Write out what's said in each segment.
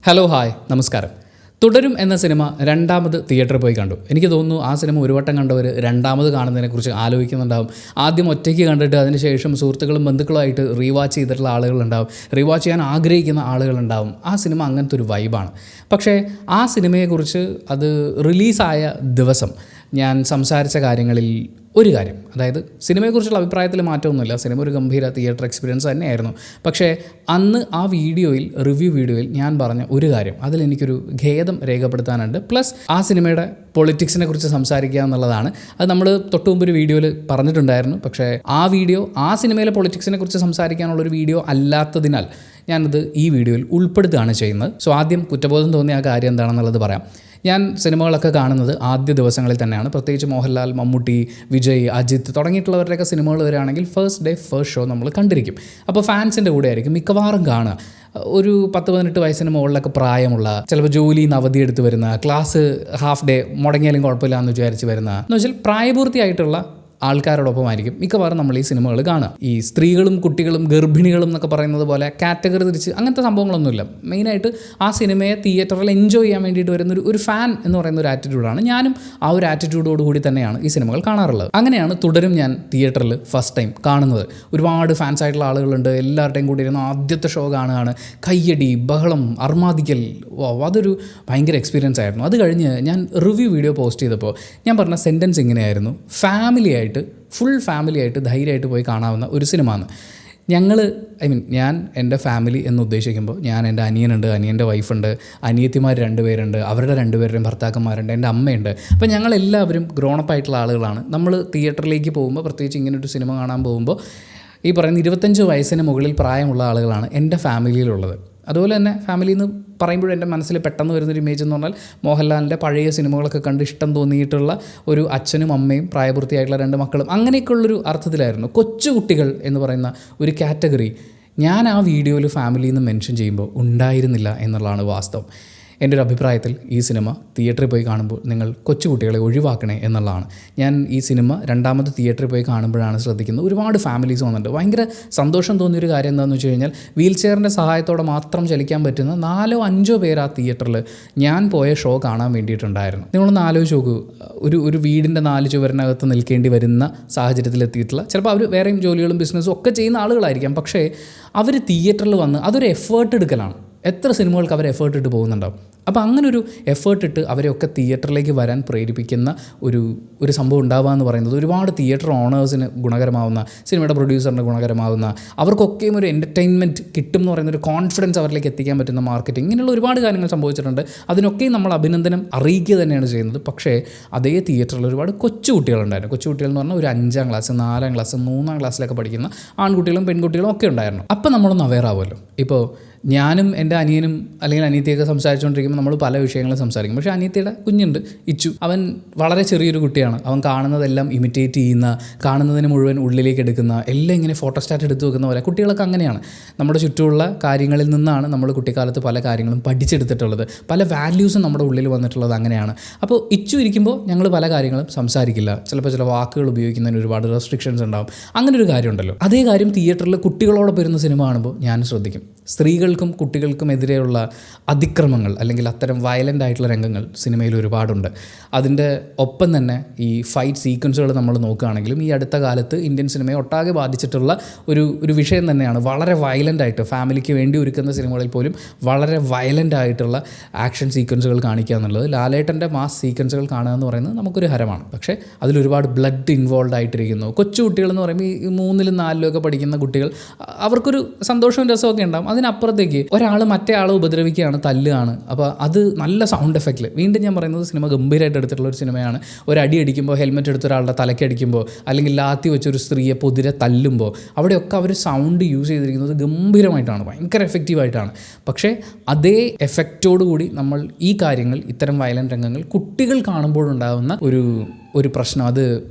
Hello hi നമസ്കാരം. തുടരും എന്ന സിനിമ രണ്ടാമത് തിയേറ്ററിൽ പോയി കണ്ടു. എനിക്ക് തോന്നുന്നു ആ സിനിമ ഒരു വട്ടം കണ്ടവർ രണ്ടാമത് കാണുന്നതിനെക്കുറിച്ച് ആലോചിക്കുന്നുണ്ടാവും. ആദ്യം ഒറ്റയ്ക്ക് കണ്ടിട്ട് അതിനുശേഷം സുഹൃത്തുക്കളും ബന്ധുക്കളുമായിട്ട് റീവാച്ച് ചെയ്തിട്ടുള്ള ആളുകളുണ്ടാവും, റീവാച്ച് ചെയ്യാൻ ആഗ്രഹിക്കുന്ന ആളുകളുണ്ടാവും. ആ സിനിമ അങ്ങനത്തെ ഒരു വൈബാണ്. പക്ഷേ ആ സിനിമയെക്കുറിച്ച് അത് റിലീസായ ദിവസം ഞാൻ സംസാരിച്ച കാര്യങ്ങളിൽ ഒരു കാര്യം, അതായത് സിനിമയെക്കുറിച്ചുള്ള അഭിപ്രായത്തിൽ മാറ്റമൊന്നുമില്ല, സിനിമ ഒരു ഗംഭീര തിയേറ്റർ എക്സ്പീരിയൻസ് തന്നെയായിരുന്നു. പക്ഷേ അന്ന് ആ റിവ്യൂ വീഡിയോയിൽ ഞാൻ പറഞ്ഞ ഒരു കാര്യം, അതിലെനിക്കൊരു ഖേദം രേഖപ്പെടുത്താനുണ്ട്. പ്ലസ് ആ സിനിമയുടെ പൊളിറ്റിക്സിനെ കുറിച്ച് സംസാരിക്കുക എന്നുള്ളതാണ്. അത് നമ്മൾ തൊട്ട് മുമ്പ് ഒരു വീഡിയോയിൽ പറഞ്ഞിട്ടുണ്ടായിരുന്നു. പക്ഷേ ആ വീഡിയോ ആ സിനിമയിലെ പൊളിറ്റിക്സിനെ കുറിച്ച് സംസാരിക്കാനുള്ളൊരു വീഡിയോ അല്ലാത്തതിനാൽ ഞാനത് ഈ വീഡിയോയിൽ ഉൾപ്പെടുത്തുകയാണ് ചെയ്യുന്നത്. സോ ആദ്യം കുറ്റബോധം തോന്നിയ ആ കാര്യം എന്താണെന്നുള്ളത് പറയാം. ഞാൻ സിനിമകളൊക്കെ കാണുന്നത് ആദ്യ ദിവസങ്ങളിൽ തന്നെയാണ്. പ്രത്യേകിച്ച് മോഹൻലാൽ, മമ്മൂട്ടി, വിജയ്, അജിത്ത് തുടങ്ങിയിട്ടുള്ളവരുടെയൊക്കെ സിനിമകൾ വരികയാണെങ്കിൽ ഫസ്റ്റ് ഡേ ഫസ്റ്റ് ഷോ നമ്മൾ കണ്ടിരിക്കും. അപ്പോൾ ഫാൻസിൻ്റെ കൂടെ ആയിരിക്കും മിക്കവാറും കാണുക. ഒരു 10-18 വയസ്സിന് മുകളിലൊക്കെ പ്രായമുള്ള, ചിലപ്പോൾ ജോലിയിൽ നിന്ന് അവധിയെടുത്ത് വരുന്ന, ക്ലാസ് ഹാഫ് ഡേ മുടങ്ങിയാലും കുഴപ്പമില്ല എന്ന് വിചാരിച്ച് വരുന്ന, എന്ന് വെച്ചാൽ പ്രായപൂർത്തിയായിട്ടുള്ള ആൾക്കാരോടൊപ്പമായിരിക്കും മിക്കവാറും നമ്മൾ ഈ സിനിമകൾ കാണുക. ഈ സ്ത്രീകളും കുട്ടികളും ഗർഭിണികളും എന്നൊക്കെ പറയുന്നത് പോലെ കാറ്റഗറി തിരിച്ച് അങ്ങനത്തെ സംഭവങ്ങളൊന്നുമില്ല. മെയിനായിട്ട് ആ സിനിമയെ തിയേറ്ററിൽ എൻജോയ് ചെയ്യാൻ വേണ്ടിയിട്ട് വരുന്ന ഒരു ഫാൻ എന്ന് പറയുന്ന ഒരു ആറ്റിറ്റ്യൂഡാണ്. ഞാനും ആ ഒരു ആറ്റിറ്റ്യൂഡോട് കൂടി തന്നെയാണ് ഈ സിനിമകൾ കാണാറുള്ളത്. അങ്ങനെയാണ് തുടരും ഞാൻ തിയേറ്ററിൽ ഫസ്റ്റ് ടൈം കാണുന്നത്. ഒരുപാട് ഫാൻസ് ആയിട്ടുള്ള ആളുകളുണ്ട്, എല്ലാവരുടെയും കൂടി ഇരുന്ന് ആദ്യത്തെ ഷോ കാണുകയാണ്. കയ്യടി, ബഹളം, അർമാദിക്കൽ, അതൊരു ഭയങ്കര എക്സ്പീരിയൻസ് ആയിരുന്നു. അത് കഴിഞ്ഞ് ഞാൻ റിവ്യൂ വീഡിയോ പോസ്റ്റ് ചെയ്തപ്പോൾ ഞാൻ പറഞ്ഞ സെൻറ്റൻസ് ഇങ്ങനെയായിരുന്നു: ഫുൾ ഫാമിലി ആയിട്ട് ധൈര്യമായിട്ട് പോയി കാണാവുന്ന ഒരു സിനിമ ആണ്. ഞാൻ എൻ്റെ ഫാമിലി എന്ന് ഉദ്ദേശിക്കുമ്പോൾ എൻ്റെ അനിയനുണ്ട്, അനിയൻ്റെ വൈഫുണ്ട്, അനിയത്തിമാർ 2 പേരുണ്ട്, അവരുടെ 2 പേരുടെയും ഭർത്താക്കന്മാരുണ്ട്, എൻ്റെ അമ്മയുണ്ട്. അപ്പോൾ ഞങ്ങളെല്ലാവരും ഗ്രോണപ്പായിട്ടുള്ള ആളുകളാണ്. നമ്മൾ തിയേറ്ററിലേക്ക് പോകുമ്പോൾ, പ്രത്യേകിച്ച് ഇങ്ങനൊരു സിനിമ കാണാൻ പോകുമ്പോൾ, ഈ പറയുന്ന 25 വയസ്സിന് മുകളിൽ പ്രായമുള്ള ആളുകളാണ് എൻ്റെ ഫാമിലിയിലുള്ളത്. അതുപോലെ തന്നെ ഫാമിലി എന്ന് പറയുമ്പോൾ എൻ്റെ മനസ്സിൽ പെട്ടെന്ന് വരുന്നൊരു ഇമേജ് എന്ന് പറഞ്ഞാൽ മോഹൻലാലിൻ്റെ പഴയ സിനിമകളൊക്കെ കണ്ട് ഇഷ്ടം തോന്നിയിട്ടുള്ള ഒരു അച്ഛനും അമ്മയും പ്രായപൂർത്തിയായിട്ടുള്ള 2 മക്കളും, അങ്ങനെയൊക്കെയുള്ളൊരു അർത്ഥത്തിലായിരുന്നു. കൊച്ചുകുട്ടികൾ എന്ന് പറയുന്ന ഒരു കാറ്റഗറി ഞാൻ ആ വീഡിയോയിൽ ഫാമിലിയിൽ നിന്ന് മെൻഷൻ ചെയ്യുമ്പോൾ ഉണ്ടായിരുന്നില്ല എന്നുള്ളതാണ് വാസ്തവം. എൻ്റെ ഒരു അഭിപ്രായത്തിൽ ഈ സിനിമ തിയേറ്ററിൽ പോയി കാണുമ്പോൾ നിങ്ങൾ കൊച്ചുകുട്ടികളെ ഒഴിവാക്കണേ എന്നുള്ളതാണ്. ഞാൻ ഈ സിനിമ രണ്ടാമത് തിയേറ്ററിൽ പോയി കാണുമ്പോഴാണ് ശ്രദ്ധിക്കുന്നത്, ഒരുപാട് ഫാമിലീസ് വന്നിട്ടുണ്ട്. ഭയങ്കര സന്തോഷം തോന്നിയൊരു കാര്യം എന്താണെന്ന് വെച്ച് കഴിഞ്ഞാൽ, വീൽ ചെയറിൻ്റെ സഹായത്തോടെ മാത്രം ചലിക്കാൻ പറ്റുന്ന 4-5 പേർ ആ തിയേറ്ററിൽ ഞാൻ പോയ ഷോ കാണാൻ വേണ്ടിയിട്ടുണ്ടായിരുന്നു. നിങ്ങളൊന്ന് ആലോചിച്ച് നോക്കൂ, ഒരു വീടിൻ്റെ 4 ചുവരിനകത്ത് നിൽക്കേണ്ടി വരുന്ന സാഹചര്യത്തിലെത്തിയിട്ടുള്ള, ചിലപ്പോൾ അവർ വേറെയും ജോലികളും ബിസിനസ്സും ഒക്കെ ചെയ്യുന്ന ആളുകളായിരിക്കാം. പക്ഷേ അവർ തിയേറ്ററിൽ വന്ന് അതൊരു എഫേർട്ട് എടുക്കലാണ്. എത്ര സിനിമകൾക്ക് അവർ എഫേർട്ട് ഇട്ട് പോകുന്നുണ്ടാവും. അപ്പോൾ അങ്ങനൊരു എഫേർട്ട് ഇട്ട് അവരെയൊക്കെ തിയേറ്ററിലേക്ക് വരാൻ പ്രേരിപ്പിക്കുന്ന ഒരു സംഭവം ഉണ്ടാവുക എന്ന് പറയുന്നത് ഒരുപാട് തിയേറ്റർ ഓണേഴ്സിന് ഗുണകരമാവുന്ന, സിനിമയുടെ പ്രൊഡ്യൂസറിന് ഗുണകരമാവുന്ന, അവർക്കൊക്കെയും ഒരു എൻ്റർടൈൻമെൻറ്റ് കിട്ടും എന്ന് പറയുന്നൊരു കോൺഫിഡൻസ് അവരിലേക്ക് എത്തിക്കാൻ പറ്റുന്ന മാർക്കറ്റിംഗ്, ഇങ്ങനെയുള്ള ഒരുപാട് കാര്യങ്ങൾ സംഭവിച്ചിട്ടുണ്ട്. അതിനൊക്കെയും നമ്മൾ അഭിനന്ദനം അറിയിക്കുക തന്നെയാണ് ചെയ്യുന്നത്. പക്ഷേ അതേ തിയേറ്ററിൽ ഒരുപാട് കൊച്ചുകുട്ടികളുണ്ടായിരുന്നു. കൊച്ചുകുട്ടികൾ എന്ന് പറഞ്ഞാൽ ഒരു 5ാം ക്ലാസ്, 4ാം ക്ലാസ്, 3ാം ക്ലാസ്സിലൊക്കെ പഠിക്കുന്ന ആൺകുട്ടികളും പെൺകുട്ടികളും ഒക്കെ ഉണ്ടായിരുന്നു. അപ്പം നമ്മളൊന്ന് അവെയർ ആവുമല്ലോ. ഇപ്പോൾ ഞാനും എൻ്റെ അനിയനും അല്ലെങ്കിൽ അനിയത്തിയൊക്കെ സംസാരിച്ചുകൊണ്ടിരിക്കുമ്പോൾ നമ്മൾ പല വിഷയങ്ങളും സംസാരിക്കും. പക്ഷേ അനിയത്തിയുടെ കുഞ്ഞുണ്ട്, ഇച്ചു. അവൻ വളരെ ചെറിയൊരു കുട്ടിയാണ്. അവൻ കാണുന്നതെല്ലാം ഇമിറ്റേറ്റ് ചെയ്യുന്ന, കാണുന്നതിന് മുഴുവൻ ഉള്ളിലേക്ക് എടുക്കുന്ന, എല്ലാം ഇങ്ങനെ ഫോട്ടോസ്റ്റാറ്റ് എടുത്ത് വെക്കുന്ന പോലെ. കുട്ടികളൊക്കെ അങ്ങനെയാണ്. നമ്മുടെ ചുറ്റുമുള്ള കാര്യങ്ങളിൽ നിന്നാണ് നമ്മൾ കുട്ടിക്കാലത്ത് പല കാര്യങ്ങളും പഠിച്ചെടുത്തിട്ടുള്ളത്. പല വാല്യൂസും നമ്മുടെ ഉള്ളിൽ വന്നിട്ടുള്ളത് അങ്ങനെയാണ്. അപ്പോൾ ഇച്ചു ഇരിക്കുമ്പോൾ ഞങ്ങൾ പല കാര്യങ്ങളും സംസാരിക്കില്ല. ചിലപ്പോൾ ചില വാക്കുകൾ ഉപയോഗിക്കുന്നതിന് ഒരുപാട് റെസ്ട്രിക്ഷൻസ് ഉണ്ടാകും. അങ്ങനെ ഒരു കാര്യമുണ്ടല്ലോ. അതേ കാര്യം തിയേറ്ററിൽ കുട്ടികളോടൊപ്പം ഇരുന്ന സിനിമ കാണുമ്പോൾ ഞാൻ ശ്രദ്ധിക്കും. സ്ത്രീകൾക്കും കുട്ടികൾക്കും എതിരെയുള്ള അതിക്രമങ്ങൾ അല്ലെങ്കിൽ അത്തരം വയലൻ്റ് ആയിട്ടുള്ള രംഗങ്ങൾ സിനിമയിൽ ഒരുപാടുണ്ട്. അതിൻ്റെ ഒപ്പം തന്നെ ഈ ഫൈറ്റ് സീക്വൻസുകൾ നമ്മൾ നോക്കുകയാണെങ്കിലും ഈ അടുത്ത കാലത്ത് ഇന്ത്യൻ സിനിമയെ ഒട്ടാകെ ബാധിച്ചിട്ടുള്ള ഒരു വിഷയം തന്നെയാണ്. വളരെ വയലൻ്റ് ആയിട്ട് ഫാമിലിക്ക് വേണ്ടി ഒരുക്കുന്ന സിനിമകളിൽ പോലും വളരെ വയലൻ്റ് ആയിട്ടുള്ള ആക്ഷൻ സീക്വൻസുകൾ കാണിക്കുക എന്നുള്ളത്, ലാലേട്ടൻ്റെ മാസ് സീക്വൻസുകൾ കാണുക എന്ന് പറയുന്നത് നമുക്കൊരു ഹരമാണ്. പക്ഷേ അതിലൊരുപാട് ബ്ലഡ് ഇൻവോൾവ് ആയിട്ടിരിക്കുന്നു. കൊച്ചു കുട്ടികളെന്ന് പറയുമ്പോൾ ഈ 3ലും 4ലും ഒക്കെ പഠിക്കുന്ന കുട്ടികൾ, അവർക്കൊരു സന്തോഷവും രസമൊക്കെ ഉണ്ടാകും. അതിനപ്പുറത്തേക്ക് ഒരാൾ മറ്റേ ആളെ ഉപദ്രവിക്കുകയാണ്, തല്ലുകയാണ്. അപ്പോൾ അത് നല്ല സൗണ്ട് എഫക്റ്റിൽ, വീണ്ടും ഞാൻ പറയുന്നത് സിനിമ ഗംഭീരമായിട്ട് എടുത്തിട്ടുള്ള ഒരു സിനിമയാണ്. ഒരു അടി അടിക്കുമ്പോൾ, ഹെൽമെറ്റ് എടുത്ത ഒരാളുടെ തലയ്ക്കടിക്കുമ്പോൾ, അല്ലെങ്കിൽ ലാത്തി വെച്ചൊരു സ്ത്രീയെ പൊതിരെ തല്ലുമ്പോൾ, അവിടെയൊക്കെ അവർ സൗണ്ട് യൂസ് ചെയ്തിരിക്കുന്നത് ഗംഭീരമായിട്ടാണ്, ഭയങ്കര എഫക്റ്റീവായിട്ടാണ്. പക്ഷേ അതേ എഫക്റ്റോടു കൂടി നമ്മൾ ഈ കാര്യങ്ങൾ, ഇത്തരം വയലൻ്റ് രംഗങ്ങൾ കുട്ടികൾ കാണുമ്പോഴുണ്ടാകുന്ന ഒരു പ്രശ്നം, അത്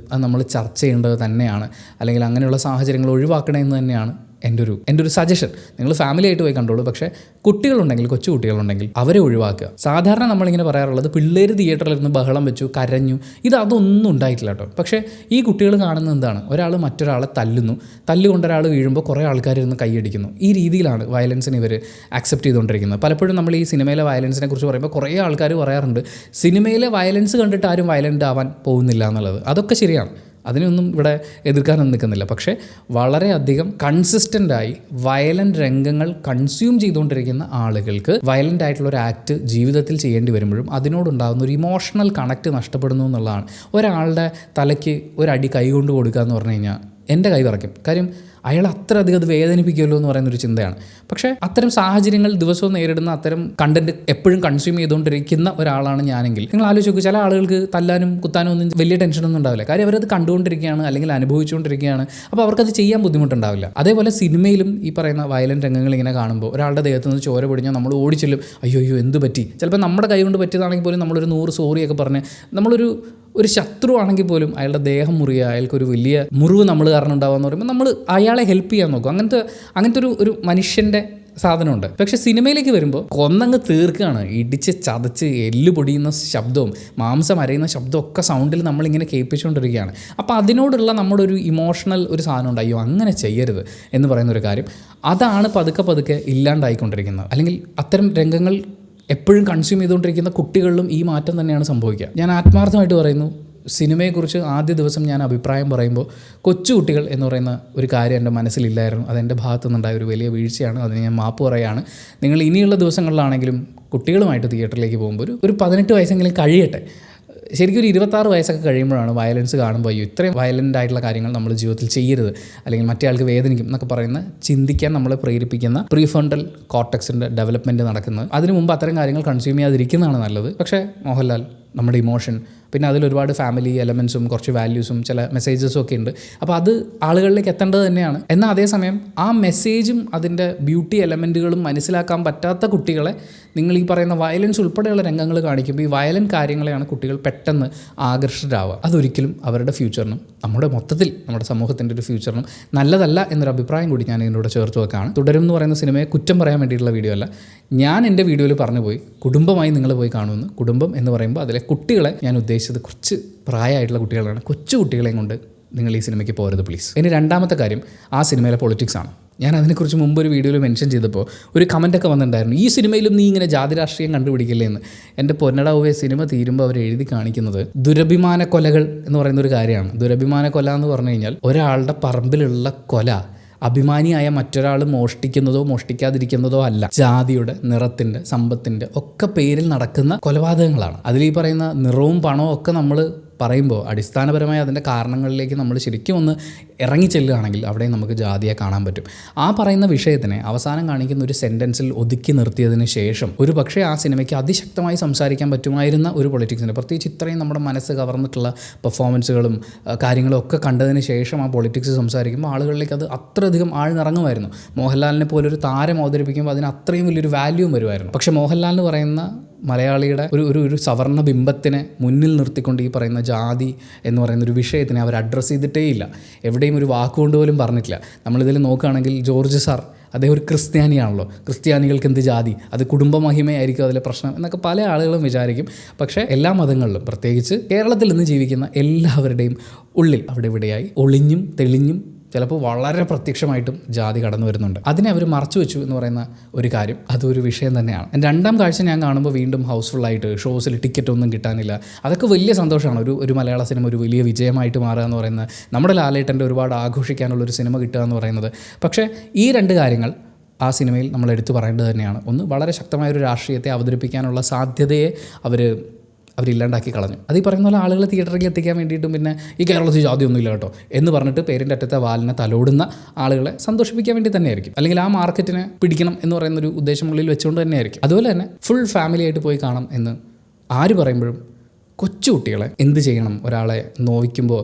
നമ്മൾ ചർച്ച ചെയ്യേണ്ടത് തന്നെയാണ്. അല്ലെങ്കിൽ അങ്ങനെയുള്ള സാഹചര്യങ്ങൾ ഒഴിവാക്കണമെന്ന് തന്നെയാണ് എൻ്റെ ഒരു സജഷൻ. നിങ്ങൾ ഫാമിലി ആയിട്ട് പോയി കണ്ടോളൂ. പക്ഷേ കുട്ടികളുണ്ടെങ്കിൽ, കൊച്ചു കുട്ടികളുണ്ടെങ്കിൽ അവരെ ഒഴിവാക്കുക. സാധാരണ നമ്മളിങ്ങനെ പറയാറുള്ളത് പിള്ളേർ തിയേറ്ററിൽ ഇരുന്ന് ബഹളം വെച്ചു, കരഞ്ഞു, അതൊന്നും ഉണ്ടായിട്ടില്ല കേട്ടോ. പക്ഷേ ഈ കുട്ടികൾ കാണുന്നത് എന്താണ്? ഒരാൾ മറ്റൊരാളെ തല്ലുകൊണ്ട് ഒരാൾ വീഴുമ്പോൾ കുറേ ആൾക്കാർ ഇരുന്ന് കൈയടിക്കുന്നു. ഈ രീതിയിലാണ് വയലൻസിനെ ഇവർ ആക്സെപ്റ്റ് ചെയ്തുകൊണ്ടിരിക്കുന്നത്. പലപ്പോഴും നമ്മൾ ഈ സിനിമയിലെ വയലൻസിനെ കുറിച്ച് പറയുമ്പോൾ കുറേ ആൾക്കാർ പറയാറുണ്ട് സിനിമയിലെ വയലൻസ് കണ്ടിട്ട് ആരും വയലൻ്റ് ആവാൻ പോകുന്നില്ല എന്നുള്ളത്. അതൊക്കെ ശരിയാണ്, അതിനൊന്നും ഇവിടെ എതിർക്കാനൊന്നും നിൽക്കുന്നില്ല. പക്ഷേ വളരെയധികം കൺസിസ്റ്റൻ്റായി വയലൻ്റ് രംഗങ്ങൾ കൺസ്യൂം ചെയ്തുകൊണ്ടിരിക്കുന്ന ആളുകൾക്ക് വയലൻ്റ് ആയിട്ടുള്ള ഒരു ആക്ട് ജീവിതത്തിൽ ചെയ്യേണ്ടി വരുമ്പോഴും അതിനോടുണ്ടാകുന്ന ഒരു ഇമോഷണൽ കണക്റ്റ് നഷ്ടപ്പെടുന്നു എന്നുള്ളതാണ്. ഒരാളുടെ തലയ്ക്ക് ഒരടി കൈ കൊണ്ട് കൊടുക്കുക എന്ന് പറഞ്ഞു കഴിഞ്ഞാൽ എൻ്റെ കൈ വിറയ്ക്കും. കാര്യം അയാൾ അത്ര അധികം അത് വേദനിപ്പിക്കുമല്ലോ എന്ന് പറയുന്നൊരു ചിന്തയാണ്. പക്ഷേ അത്തരം സാഹചര്യങ്ങൾ ദിവസവും നേരിടുന്ന അത്തരം കണ്ടന്റ് എപ്പോഴും കൺസ്യൂം ചെയ്തുകൊണ്ടിരിക്കുന്ന ഒരാളാണ് ഞാനെങ്കിൽ നിങ്ങൾ ആലോചിച്ച് നോക്കൂ, ചില ആളുകൾക്ക് തല്ലാനും കുത്താനും ഒന്നും വലിയ ടെൻഷനൊന്നും ഉണ്ടാവില്ല. കാര്യം അവരത് കണ്ടുകൊണ്ടിരിക്കുകയാണ് അല്ലെങ്കിൽ അനുഭവിച്ചുകൊണ്ടിരിക്കുകയാണ്. അപ്പോൾ അവർക്കത് ചെയ്യാൻ ബുദ്ധിമുട്ടുണ്ടാവില്ല. അതേപോലെ സിനിമയിലും ഈ പറയുന്ന വയലൻ്റ് രംഗങ്ങൾ ഇങ്ങനെ കാണുമ്പോൾ ഒരാളുടെ ദേഹത്ത് നിന്ന് ചോര പൊടിഞ്ഞാൽ നമ്മൾ ഓടിച്ചെല്ലും, അയ്യോ എന്ത് പറ്റി. ചിലപ്പോൾ നമ്മുടെ കൈ കൊണ്ട് പറ്റിയതാണെങ്കിൽ പോലും നമ്മളൊരു 100 സോറിയൊക്കെ പറഞ്ഞ് നമ്മളൊരു ശത്രു ആണെങ്കിൽ പോലും അയാളുടെ ദേഹം മുറിയുക, അയാൾക്കൊരു വലിയ മുറിവ് നമ്മൾ കാരണം ഉണ്ടാവുക പറയുമ്പോൾ നമ്മൾ അയാളെ ഹെൽപ്പ് ചെയ്യാൻ നോക്കും. അങ്ങനത്തെ ഒരു മനുഷ്യൻ്റെ സാധനമുണ്ട്. പക്ഷെ സിനിമയിലേക്ക് വരുമ്പോൾ കൊന്നങ്ങ് തീർക്കുകയാണ്. ഇടിച്ച് ചതച്ച് എല്ല് പൊടിയുന്ന ശബ്ദവും മാംസം അരയുന്ന ശബ്ദവും ഒക്കെ സൗണ്ടിൽ നമ്മളിങ്ങനെ കേൾപ്പിച്ചുകൊണ്ടിരിക്കുകയാണ്. അപ്പോൾ അതിനോടുള്ള നമ്മുടെ ഒരു ഇമോഷണൽ ഒരു സാധനം ഉണ്ട്, അയ്യോ അങ്ങനെ ചെയ്യരുത് എന്ന് പറയുന്നൊരു കാര്യം. അതാണ് പതുക്കെ ഇല്ലാണ്ടായിക്കൊണ്ടിരിക്കുന്നത്. അല്ലെങ്കിൽ അത്തരം രംഗങ്ങൾ എപ്പോഴും കൺസ്യൂം ചെയ്തുകൊണ്ടിരിക്കുന്ന കുട്ടികളിലും ഈ മാറ്റം തന്നെയാണ് സംഭവിക്കുക. ഞാൻ ആത്മാർത്ഥമായിട്ട് പറയുന്നു, സിനിമയെക്കുറിച്ച് ആദ്യ ദിവസം ഞാൻ അഭിപ്രായം പറയുമ്പോൾ കൊച്ചുകുട്ടികൾ എന്ന് പറയുന്ന ഒരു കാര്യം എൻ്റെ മനസ്സിലില്ലായിരുന്നു. അതെൻ്റെ ഭാഗത്തു നിന്നുണ്ടായ ഒരു വലിയ വീഴ്ചയാണ്. അതിന് ഞാൻ മാപ്പ് പറയുകയാണ്. നിങ്ങൾ ഇനിയുള്ള ദിവസങ്ങളിലാണെങ്കിലും കുട്ടികളുമായിട്ട് തിയേറ്ററിലേക്ക് പോകുമ്പോൾ ഒരു 18 വയസ്സെങ്കിലും കഴിയട്ടെ. ശരിക്കും ഒരു 26 വയസ്സൊക്കെ കഴിയുമ്പോഴാണ് വയലൻസ് കാണുമ്പോൾ അയ്യോ ഇത്രയും വയലൻ്റ് ആയിട്ടുള്ള കാര്യങ്ങൾ നമ്മൾ ജീവിതത്തിൽ ചെയ്യരുത്, അല്ലെങ്കിൽ മറ്റേ ആൾക്ക് വേദനിക്കും എന്നൊക്കെ പറയുന്ന ചിന്തിക്കാൻ നമ്മളെ പ്രേരിപ്പിക്കുന്ന പ്രീഫ്രണ്ടൽ കോർട്ടക്സിൻ്റെ ഡെവലപ്മെൻറ്റ് നടക്കുന്നത്. അതിനു മുമ്പ് അത്തരം കാര്യങ്ങൾ കൺസ്യൂം ചെയ്യാതിരിക്കുന്നതാണ് നല്ലത്. പക്ഷേ മോഹൻലാൽ നമ്മുടെ ഇമോഷൻ, പിന്നെ അതിലൊരുപാട് ഫാമിലി എലമെൻസും കുറച്ച് വാല്യൂസും ചില മെസ്സേജസും ഒക്കെ ഉണ്ട്. അപ്പോൾ അത് ആളുകളിലേക്ക് എത്തേണ്ടത് തന്നെയാണ്. എന്നാൽ അതേസമയം ആ മെസ്സേജും അതിൻ്റെ ബ്യൂട്ടി എലമെൻറ്റുകളും മനസ്സിലാക്കാൻ പറ്റാത്ത കുട്ടികളെ നിങ്ങൾ ഈ പറയുന്ന വയലൻസ് ഉൾപ്പെടെയുള്ള രംഗങ്ങൾ കാണിക്കുമ്പോൾ ഈ വയലൻറ്റ് കാര്യങ്ങളെയാണ് കുട്ടികൾ പെട്ടെന്ന് ആകർഷിതരാവുക. അതൊരിക്കലും അവരുടെ ഫ്യൂച്ചറിനും നമ്മുടെ സമൂഹത്തിൻ്റെ ഒരു ഫ്യൂച്ചറിനും നല്ലതല്ല എന്നൊരു അഭിപ്രായം കൂടി ഞാൻ ഇതിനോട് ചേർത്ത് വെക്കുകയാണ്. തുടരും എന്ന് പറയുന്ന സിനിമയെ കുറ്റം പറയാൻ വേണ്ടിയിട്ടുള്ള വീഡിയോ അല്ല. ഞാൻ എൻ്റെ വീഡിയോയിൽ പറഞ്ഞു പോയി കുടുംബമായി നിങ്ങൾ പോയി കാണുമെന്ന്. കുടുംബം എന്ന് പറയുമ്പോൾ അതിലെ കുട്ടികളെ ഞാൻ ഉദ്ദേശിച്ചത് കുറച്ച് പ്രായമായിട്ടുള്ള കുട്ടികളാണ്. കൊച്ചു കുട്ടികളെയും കൊണ്ട് നിങ്ങൾ ഈ സിനിമയ്ക്ക് പോകരുത് പ്ലീസ്. ഇനി രണ്ടാമത്തെ കാര്യം ആ സിനിമയിലെ പൊളിറ്റിക്സാണ്. ഞാൻ അതിനെക്കുറിച്ച് മുമ്പ് ഒരു വീഡിയോയിൽ മെൻഷൻ ചെയ്തപ്പോൾ ഒരു കമൻറ്റൊക്കെ വന്നിട്ടുണ്ടായിരുന്നു, ഈ സിനിമയിലും നീ ഇങ്ങനെ ജാതി രാഷ്ട്രീയം കണ്ടുപിടിക്കില്ലേ എന്ന്. എൻ്റെ പൊന്നടാവുവേ, സിനിമ തീരുമ്പോൾ അവർ എഴുതി കാണിക്കുന്നത് ദുരഭിമാന കൊലകൾ എന്ന് പറയുന്ന ഒരു കാര്യമാണ്. ദുരഭിമാന കൊല എന്ന് പറഞ്ഞു കഴിഞ്ഞാൽ ഒരാളുടെ പറമ്പിലുള്ള കൊല അഭിമാനിയായ മറ്റൊരാൾ മോഷ്ടിക്കുന്നതോ മോഷ്ടിക്കാതിരിക്കുന്നതോ അല്ല, ജാതിയുടെ, നിറത്തിൻ്റെ, സമ്പത്തിൻ്റെ ഒക്കെ പേരിൽ നടക്കുന്ന കൊലപാതകങ്ങളാണ്. അതിൽ ഈ പറയുന്ന നിറവും പണവും ഒക്കെ നമ്മൾ പറയുമ്പോൾ അടിസ്ഥാനപരമായി അതിൻ്റെ കാരണങ്ങളിലേക്ക് നമ്മൾ ശരിക്കും ഒന്ന് ഇറങ്ങിച്ചെല്ലുകയാണെങ്കിൽ അവിടെ നമുക്ക് ജാതിയെ കാണാൻ പറ്റും. ആ പറയുന്ന വിഷയത്തിനെ അവസാനം കാണിക്കുന്ന ഒരു സെൻറ്റൻസിൽ ഒതുക്കി നിർത്തിയതിന് ശേഷം ഒരു പക്ഷേ ആ സിനിമയ്ക്ക് അതിശക്തമായി സംസാരിക്കാൻ പറ്റുമായിരുന്ന ഒരു പൊളിറ്റിക്സിനെ, പ്രത്യേകിച്ച് ഇത്രയും നമ്മുടെ മനസ്സ് കവർന്നിട്ടുള്ള പെർഫോമൻസുകളും കാര്യങ്ങളും ഒക്കെ കണ്ടതിന് ശേഷം ആ പൊളിറ്റിക്സ് സംസാരിക്കുമ്പോൾ ആളുകളിലേക്ക് അത് അത്രയധികം ആഴ്ന്നിറങ്ങുമായിരുന്നു. മോഹൻലാലിനെ പോലൊരു താരം അവതരിപ്പിക്കുമ്പോൾ അതിന് അത്രയും വലിയൊരു വാല്യൂം വരുമായിരുന്നു. പക്ഷേ മോഹൻലാൽ എന്ന് പറയുന്ന മലയാളിയുടെ ഒരു സവർണ്ണ ബിംബത്തിനെ മുന്നിൽ നിർത്തിക്കൊണ്ട് ഈ പറയുന്ന ജാതി എന്ന് പറയുന്ന ഒരു വിഷയത്തിനെ അവർ അഡ്രസ്സ് ചെയ്തിട്ടേ ഇല്ല. എവിടെയും ഒരു വാക്കുകൊണ്ട് പോലും പറഞ്ഞിട്ടില്ല. നമ്മളിതിൽ നോക്കുകയാണെങ്കിൽ ജോർജ് സാർ, അദ്ദേഹം ഒരു ക്രിസ്ത്യാനിയാണല്ലോ, ക്രിസ്ത്യാനികൾക്ക് എന്ത് ജാതി, അത് കുടുംബമഹിമയായിരിക്കും അതിലെ പ്രശ്നം എന്നൊക്കെ പല ആളുകളും വിചാരിക്കും. പക്ഷേ എല്ലാ മതങ്ങളിലും, പ്രത്യേകിച്ച് കേരളത്തിൽ നിന്ന് ജീവിക്കുന്ന എല്ലാവരുടെയും ഉള്ളിൽ അവിടെ ഇവിടെയായി ഒളിഞ്ഞും തെളിഞ്ഞും ചിലപ്പോൾ വളരെ പ്രത്യക്ഷമായിട്ടും ജാതി കടന്നു വരുന്നുണ്ട്. അതിനെ അവർ മറച്ചു വെച്ചു എന്ന് പറയുന്ന ഒരു കാര്യം, അതൊരു വിഷയം തന്നെയാണ്. രണ്ടാം കാഴ്ച ഞാൻ കാണുമ്പോൾ വീണ്ടും ഹൗസ്ഫുള്ളായിട്ട് ഷോസിൽ ടിക്കറ്റ് ഒന്നും കിട്ടാനില്ല, അതൊക്കെ വലിയ സന്തോഷമാണ്. ഒരു മലയാള സിനിമ ഒരു വലിയ വിജയമായിട്ട് മാറുക എന്ന് പറയുന്നത്, നമ്മുടെ ലാലേട്ടൻ്റെ ഒരുപാട് ആഘോഷിക്കാനുള്ളൊരു സിനിമ കിട്ടുക എന്ന് പറയുന്നത്. പക്ഷേ ഈ രണ്ട് കാര്യങ്ങൾ ആ സിനിമയിൽ നമ്മൾ എടുത്തു പറയേണ്ടത് തന്നെയാണ്. ഒന്ന്, വളരെ ശക്തമായൊരു രാഷ്ട്രീയത്തെ അവതരിപ്പിക്കാനുള്ള സാധ്യതയെ അവരില്ലാണ്ടാക്കി കളഞ്ഞു. അത് ഈ പറയുന്ന പോലെ ആളുകളെ തിയേറ്ററിൽ എത്തിക്കാൻ വേണ്ടിയിട്ടും പിന്നെ ഈ കേരളത്തിൽ ജാതിയൊന്നുമില്ല കേട്ടോ എന്ന് പറഞ്ഞിട്ട് പേരിൻ്റെ അറ്റത്തെ വാലിനെ തലോടുന്ന ആളുകളെ സന്തോഷിപ്പിക്കാൻ വേണ്ടി തന്നെയായിരിക്കും, അല്ലെങ്കിൽ ആ മാർക്കറ്റിനെ പിടിക്കണം എന്ന് പറയുന്നൊരു ഉദ്ദേശമുള്ളിൽ വെച്ചുകൊണ്ട് തന്നെയായിരിക്കും. അതുപോലെ തന്നെ ഫുൾ ഫാമിലി ആയിട്ട് പോയി കാണാം എന്ന് ആര് പറയുമ്പോഴും കൊച്ചു കുട്ടികളെ എന്ത് ചെയ്യണം, ഒരാളെ നോവിക്കുമ്പോൾ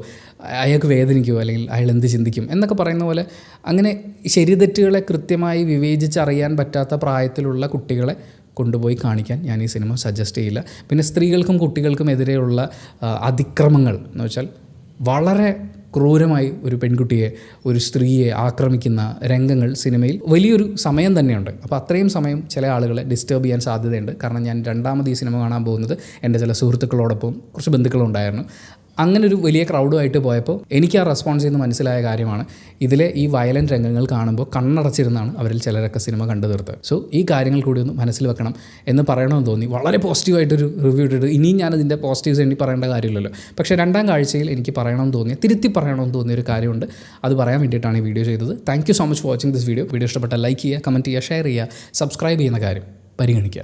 അയാൾക്ക് വേദനിക്കുമോ അല്ലെങ്കിൽ അയാൾ എന്ത് ചിന്തിക്കും എന്നൊക്കെ പറയുന്ന പോലെ അങ്ങനെ ശരിതെറ്റുകളെ കൃത്യമായി വിവേചിച്ചറിയാൻ പറ്റാത്ത പ്രായത്തിലുള്ള കുട്ടികളെ കൊണ്ടുപോയി കാണിക്കാൻ ഞാൻ ഈ സിനിമ സജസ്റ്റ് ചെയ്യില്ല. പിന്നെ സ്ത്രീകൾക്കും കുട്ടികൾക്കും എതിരെയുള്ള അതിക്രമങ്ങൾ എന്ന് വെച്ചാൽ വളരെ ക്രൂരമായി ഒരു പെൺകുട്ടിയെ, ഒരു സ്ത്രീയെ ആക്രമിക്കുന്ന രംഗങ്ങൾ സിനിമയിൽ വലിയൊരു സമയം തന്നെയുണ്ട്. അപ്പോൾ അത്രയും സമയം ചില ആളുകളെ ഡിസ്റ്റർബ് ചെയ്യാൻ സാധ്യതയുണ്ട്. കാരണം ഞാൻ രണ്ടാമത് ഈ സിനിമ കാണാൻ പോകുന്നത് എൻ്റെ ചില സുഹൃത്തുക്കളോടൊപ്പം കുറച്ച് ബന്ധുക്കളുണ്ടായിരുന്നു. അങ്ങനെ ഒരു വലിയ ക്രൗഡുമായിട്ട് പോയപ്പോൾ എനിക്ക് ആ റെസ്പോൺസിൽ നിന്ന് മനസ്സിലായ കാര്യമാണ്, ഇതിലെ ഈ വയലൻറ്റ് രംഗങ്ങൾ കാണുമ്പോൾ കണ്ണടച്ചിരുന്നാണ് അവരിൽ ചിലരൊക്കെ സിനിമ കണ്ടു തീർത്തത്. സോ ഈ കാര്യങ്ങൾ കൂടി ഒന്ന് മനസ്സിൽ വെക്കണം എന്ന് പറയണമെന്ന് തോന്നി. വളരെ പോസിറ്റീവായിട്ടൊരു റിവ്യൂ ഇട്ടിട്ട് ഇനിയും ഞാനതിൻ്റെ പോസിറ്റീവ്സ് എനിക്ക് പറയേണ്ട കാര്യമില്ലല്ലോ. പക്ഷേ രണ്ടാം കാഴ്ചയിൽ എനിക്ക് പറയണമെന്ന് തോന്നിയ, തിരുത്തി പറയണമെന്ന് തോന്നിയ ഒരു കാര്യമുണ്ട്. അത് പറയാൻ വേണ്ടിയിട്ടാണ് ഈ വീഡിയോ ചെയ്തത്. Thank you so much for watching this video. Video ഇഷ്ടപ്പെട്ടാൽ ലൈക്ക് ചെയ്യുക, കമൻറ്റ് ചെയ്യുക, ഷെയർ ചെയ്യുക, സബ്സ്ക്രൈബ് ചെയ്യുന്ന കാര്യം പരിഗണിക്കുക.